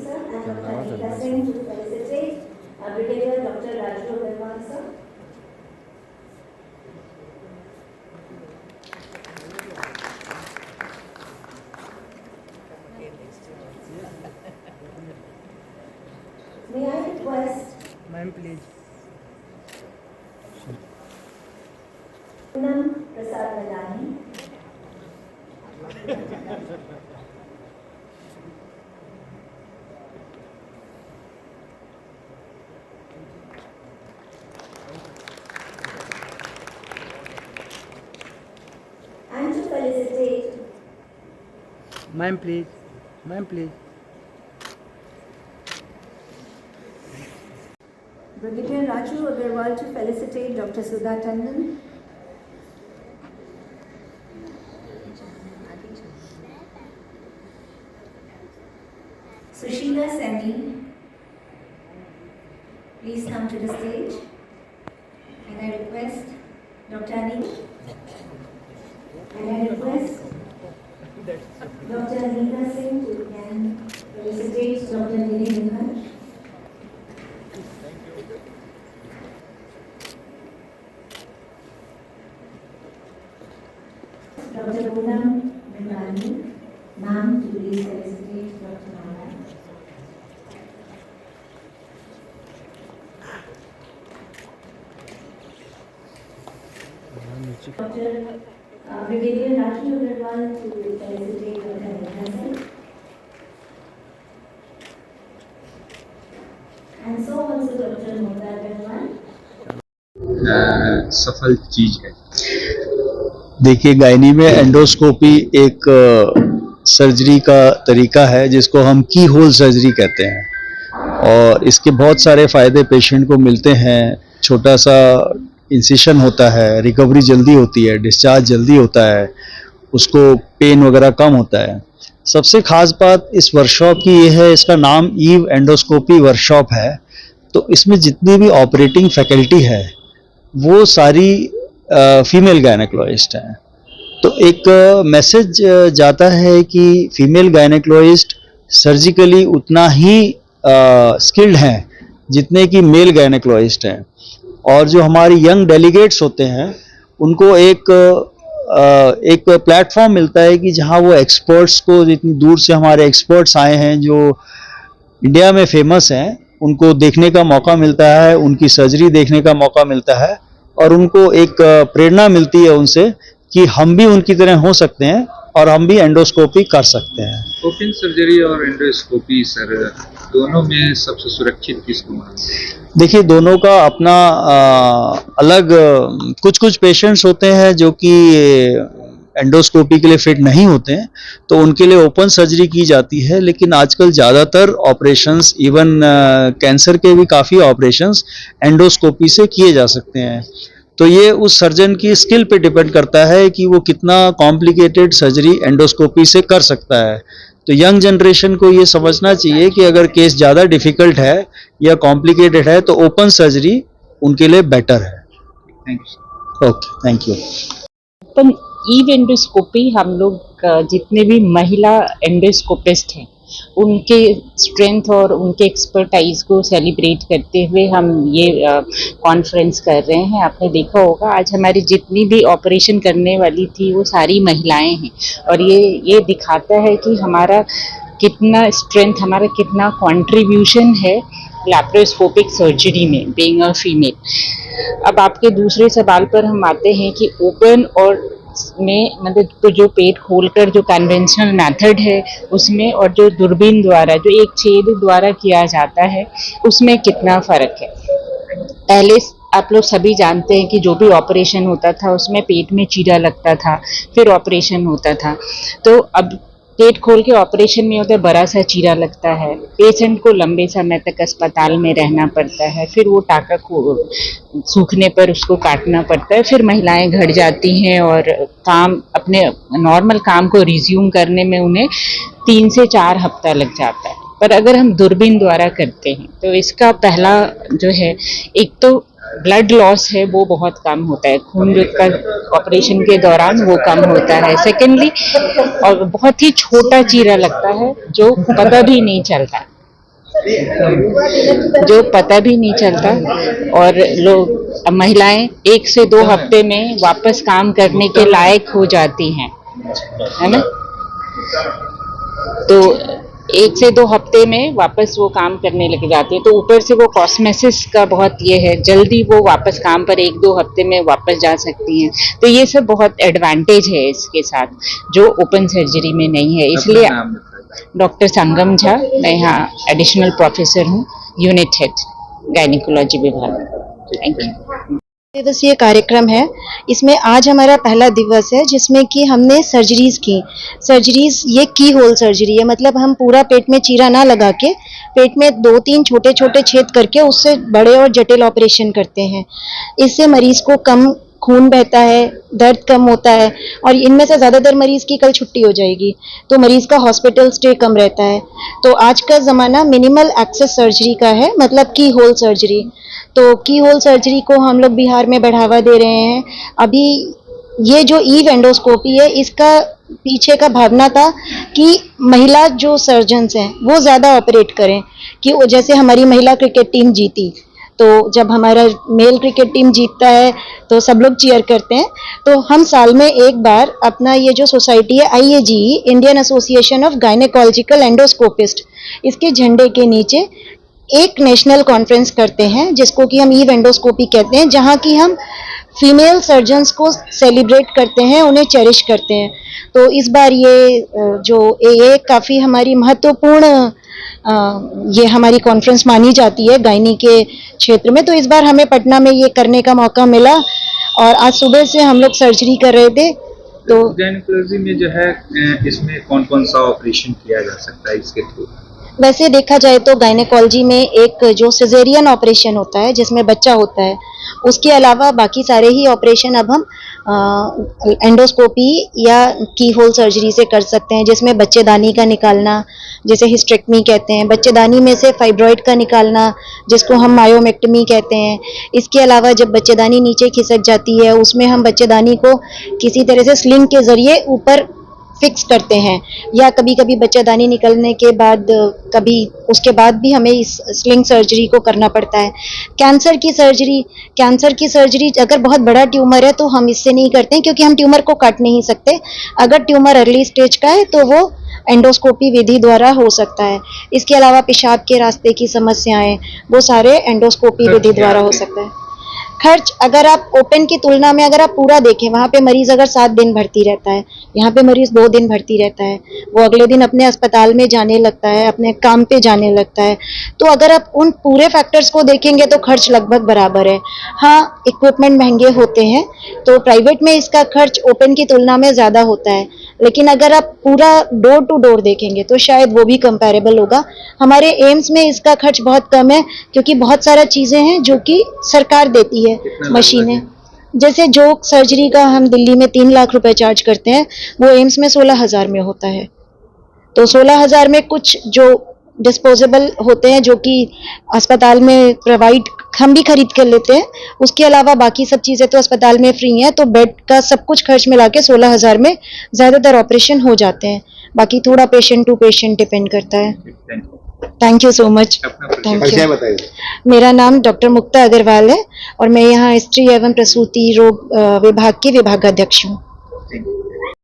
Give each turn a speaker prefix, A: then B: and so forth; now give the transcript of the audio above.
A: sir, and Dr. Anita Singh to felicitate Brigadier Dr. Raju Agarwal, sir. May I request
B: Ma'am, please.
A: Poonam Prasad Madani, and to felicitate
B: Ma'am, please. Ma'am, please.
A: Brigadier Raju Agarwal to felicitate Dr. Sudha Tandon. Sushila Semi, please come to the stage. And I request Dr. Anita. And I request Dr. Anita Singh to again felicitate Dr. Nidhi Mukherjee. Dr. Poonam Madani, ma'am, to please felicitate Dr. Nana. Dr. Brigadier Raju Agarwal to felicitate Dr. Anita Singh. And so also Dr. Mota Agarwal.
C: सफल चीज है।
D: देखिए, gynae में endoscopy एक surgery का तरीका है जिसको हम की होल सर्जरी कहते हैं, और इसके बहुत सारे फ़ायदे पेशेंट को मिलते हैं। छोटा सा इंसिशन होता है, रिकवरी जल्दी होती है, डिस्चार्ज जल्दी होता है, उसको पेन वगैरह कम होता है। सबसे ख़ास बात इस वर्कशॉप की ये है, इसका नाम ईव एंडोस्कोपी वर्कशॉप है। तो इसमें जितनी भी ऑपरेटिंग फैकल्टी है वो सारी फीमेल गायनेकोलॉजिस्ट हैं। तो एक मैसेज जाता है कि फीमेल गायनेकोलॉजिस्ट सर्जिकली उतना ही स्किल्ड हैं जितने कि मेल गायनेकोलॉजिस्ट हैं। और जो हमारी यंग डेलीगेट्स होते हैं उनको एक प्लेटफॉर्म मिलता है कि जहां वो एक्सपर्ट्स को, जितनी दूर से हमारे एक्सपर्ट्स आए हैं जो इंडिया में फेमस हैं, उनको देखने का मौका मिलता है, उनकी सर्जरी देखने का मौका मिलता है, और उनको एक प्रेरणा मिलती है उनसे कि हम भी उनकी तरह हो सकते हैं और हम भी एंडोस्कोपी कर सकते हैं।
C: ओपन सर्जरी और एंडोस्कोपी सर, दोनों में सबसे सुरक्षित किसको मानते हैं?
D: देखिए, दोनों का अपना अलग, कुछ पेशेंट्स होते हैं जो कि एंडोस्कोपी के लिए फिट नहीं होते हैं, तो उनके लिए ओपन सर्जरी की जाती है। लेकिन आजकल ज़्यादातर ऑपरेशंस, इवन कैंसर के भी काफ़ी ऑपरेशंस एंडोस्कोपी से किए जा सकते हैं। तो ये उस सर्जन की स्किल पे डिपेंड करता है कि वो कितना कॉम्प्लिकेटेड सर्जरी एंडोस्कोपी से कर सकता है। तो यंग जनरेशन को ये समझना चाहिए कि अगर केस ज़्यादा डिफ़िकल्ट है या कॉम्प्लिकेटेड है तो ओपन सर्जरी उनके लिए बेटर है।
C: Thank you.
D: Okay, thank you.
E: Open ईव एंडोस्कोपी हम लोग जितने भी महिला एंडोस्कोपिस्ट हैं उनके स्ट्रेंथ और उनके एक्सपर्टाइज को सेलिब्रेट करते हुए हम ये कॉन्फ्रेंस कर रहे हैं। आपने देखा होगा आज हमारी जितनी भी ऑपरेशन करने वाली थी वो सारी महिलाएं हैं, और ये दिखाता है कि हमारा कितना स्ट्रेंथ, हमारा कितना कंट्रीब्यूशन है लैप्रोस्कोपिक सर्जरी में, बीइंग अ फीमेल। अब आपके दूसरे सवाल पर हम आते हैं कि ओपन और में मतलब तो जो पेट खोलकर जो कन्वेंशनल मेथड है उसमें और जो दूरबीन द्वारा जो एक छेद द्वारा किया जाता है उसमें कितना फ़र्क है। पहले आप लोग सभी जानते हैं कि जो भी ऑपरेशन होता था उसमें पेट में चीरा लगता था, फिर ऑपरेशन होता था। तो अब पेट खोल के ऑपरेशन में होता है, बड़ा सा चीरा लगता है, पेशेंट को लंबे समय तक अस्पताल में रहना पड़ता है, फिर वो टाका को सूखने पर उसको काटना पड़ता है, फिर महिलाएं घर जाती हैं और काम, अपने नॉर्मल काम को रिज्यूम करने में उन्हें 3 से 4 हफ्ता लग जाता है। पर अगर हम दूरबीन द्वारा करते हैं तो इसका पहला जो है, एक तो ब्लड लॉस है वो बहुत कम होता है, खून जो का ऑपरेशन के दौरान वो कम होता है। सेकेंडली, और बहुत ही छोटा चीरा लगता है जो पता भी नहीं चलता। जो पता भी नहीं चलता, और लोग महिलाएं 1 से 2 हफ्ते में वापस काम करने के लायक हो जाती हैं, है ना। तो 1 से 2 हफ्ते में वापस वो काम करने लग जाती है। तो ऊपर से वो कॉस्मेसिस का बहुत ये है, जल्दी वो वापस काम पर 1-2 हफ्ते में वापस जा सकती हैं। तो ये सब बहुत एडवांटेज है इसके साथ, जो ओपन सर्जरी में नहीं है। इसलिए डॉक्टर संगम झा, मैं यहाँ एडिशनल प्रोफेसर हूँ, यूनिट हेड गायनिकोलॉजी विभाग। Thank you.
F: दिवसीय कार्यक्रम है, इसमें आज हमारा पहला दिवस है जिसमें कि हमने सर्जरीज की। सर्जरीज ये की होल सर्जरी है, मतलब हम पूरा पेट में चीरा ना लगा के पेट में 2-3 छोटे छोटे छेद करके उससे बड़े और जटिल ऑपरेशन करते हैं। इससे मरीज को कम खून बहता है, दर्द कम होता है, और इनमें से ज़्यादातर मरीज की कल छुट्टी हो जाएगी, तो मरीज का हॉस्पिटल स्टे कम रहता है। तो आज का ज़माना मिनिमल एक्सेस सर्जरी का है, मतलब की होल सर्जरी। तो की होल सर्जरी को हम लोग बिहार में बढ़ावा दे रहे हैं। अभी ये जो ईव एंडोस्कोपी है, इसका पीछे का भावना था कि महिला जो सर्जन्स हैं वो ज़्यादा ऑपरेट करें, कि जैसे हमारी महिला क्रिकेट टीम जीती, तो जब हमारा मेल क्रिकेट टीम जीतता है तो सब लोग चीयर करते हैं। तो हम साल में एक बार अपना ये जो सोसाइटी है IAGE, Indian association of gynaecological endoscopist, इसके झंडे के नीचे एक नेशनल कॉन्फ्रेंस करते हैं जिसको कि हम ईव एंडोस्कोपी कहते हैं, जहाँ की हम फीमेल सर्जन्स को सेलिब्रेट करते हैं, उन्हें चेरिश करते हैं। तो इस बार ये काफ़ी हमारी महत्वपूर्ण ये हमारी कॉन्फ्रेंस मानी जाती है गायनी के क्षेत्र में। तो इस बार हमें पटना में ये करने का मौका मिला, और आज सुबह से हम लोग सर्जरी कर रहे थे। तो
C: गायनेकोलॉजी में जो है इसमें कौन कौन सा ऑपरेशन किया जा सकता है इसके थ्रू?
F: वैसे देखा जाए तो गायनेकोलॉजी में एक जो सिजेरियन ऑपरेशन होता है जिसमें बच्चा होता है, उसके अलावा बाकी सारे ही ऑपरेशन अब हम एंडोस्कोपी या की होल सर्जरी से कर सकते हैं, जिसमें बच्चेदानी का निकालना, जिसे हिस्टेक्टमी कहते हैं, बच्चेदानी में से फाइब्रॉइड का निकालना, जिसको हम मायोमेक्टमी कहते हैं। इसके अलावा जब बच्चेदानी नीचे खिसक जाती है, उसमें हम बच्चेदानी को किसी तरह से स्लिंग के जरिए ऊपर फिक्स करते हैं, या कभी कभी बच्चेदानी निकलने के बाद कभी उसके बाद भी हमें इस स्लिंग सर्जरी को करना पड़ता है। कैंसर की सर्जरी अगर बहुत बड़ा ट्यूमर है तो हम इससे नहीं करते हैं, क्योंकि हम ट्यूमर को काट नहीं सकते। अगर ट्यूमर अर्ली स्टेज का है तो वो एंडोस्कोपी विधि द्वारा हो सकता है। इसके अलावा पेशाब के रास्ते की समस्याएं, वो सारे एंडोस्कोपी विधि द्वारा हो सकता है। खर्च अगर आप ओपन की तुलना में अगर आप पूरा देखें, वहाँ पे मरीज अगर 7 दिन भर्ती रहता है, यहाँ पे मरीज 2 दिन भर्ती रहता है, वो अगले दिन अपने अस्पताल में जाने लगता है, अपने काम पे जाने लगता है। तो अगर आप उन पूरे फैक्टर्स को देखेंगे तो खर्च लगभग बराबर है। हाँ, इक्विपमेंट महंगे होते हैं, तो प्राइवेट में इसका खर्च ओपन की तुलना में ज़्यादा होता है, लेकिन अगर आप पूरा डोर टू डोर देखेंगे तो शायद वो भी कंपैरेबल होगा। हमारे एम्स में इसका खर्च बहुत कम है, क्योंकि बहुत सारा चीज़ें हैं जो कि सरकार देती है, मशीनें। जैसे जो सर्जरी का हम दिल्ली में 3 लाख रुपए चार्ज करते हैं, वो एम्स में 16,000 में होता है। तो 16,000 में कुछ जो डिस्पोजेबल होते हैं जो कि अस्पताल में प्रोवाइड हम भी खरीद कर लेते हैं, उसके अलावा बाकी सब चीज़ें तो अस्पताल में फ्री हैं। तो बेड का सब कुछ खर्च मिला के 16,000 में ज़्यादातर ऑपरेशन हो जाते हैं। बाकी थोड़ा पेशेंट टू पेशेंट डिपेंड करता है। Thank you so much. Thank you. मेरा नाम डॉक्टर मुक्ता अग्रवाल है, और मैं यहाँ स्त्री एवं प्रसूति रोग विभाग की विभागाध्यक्ष हूँ।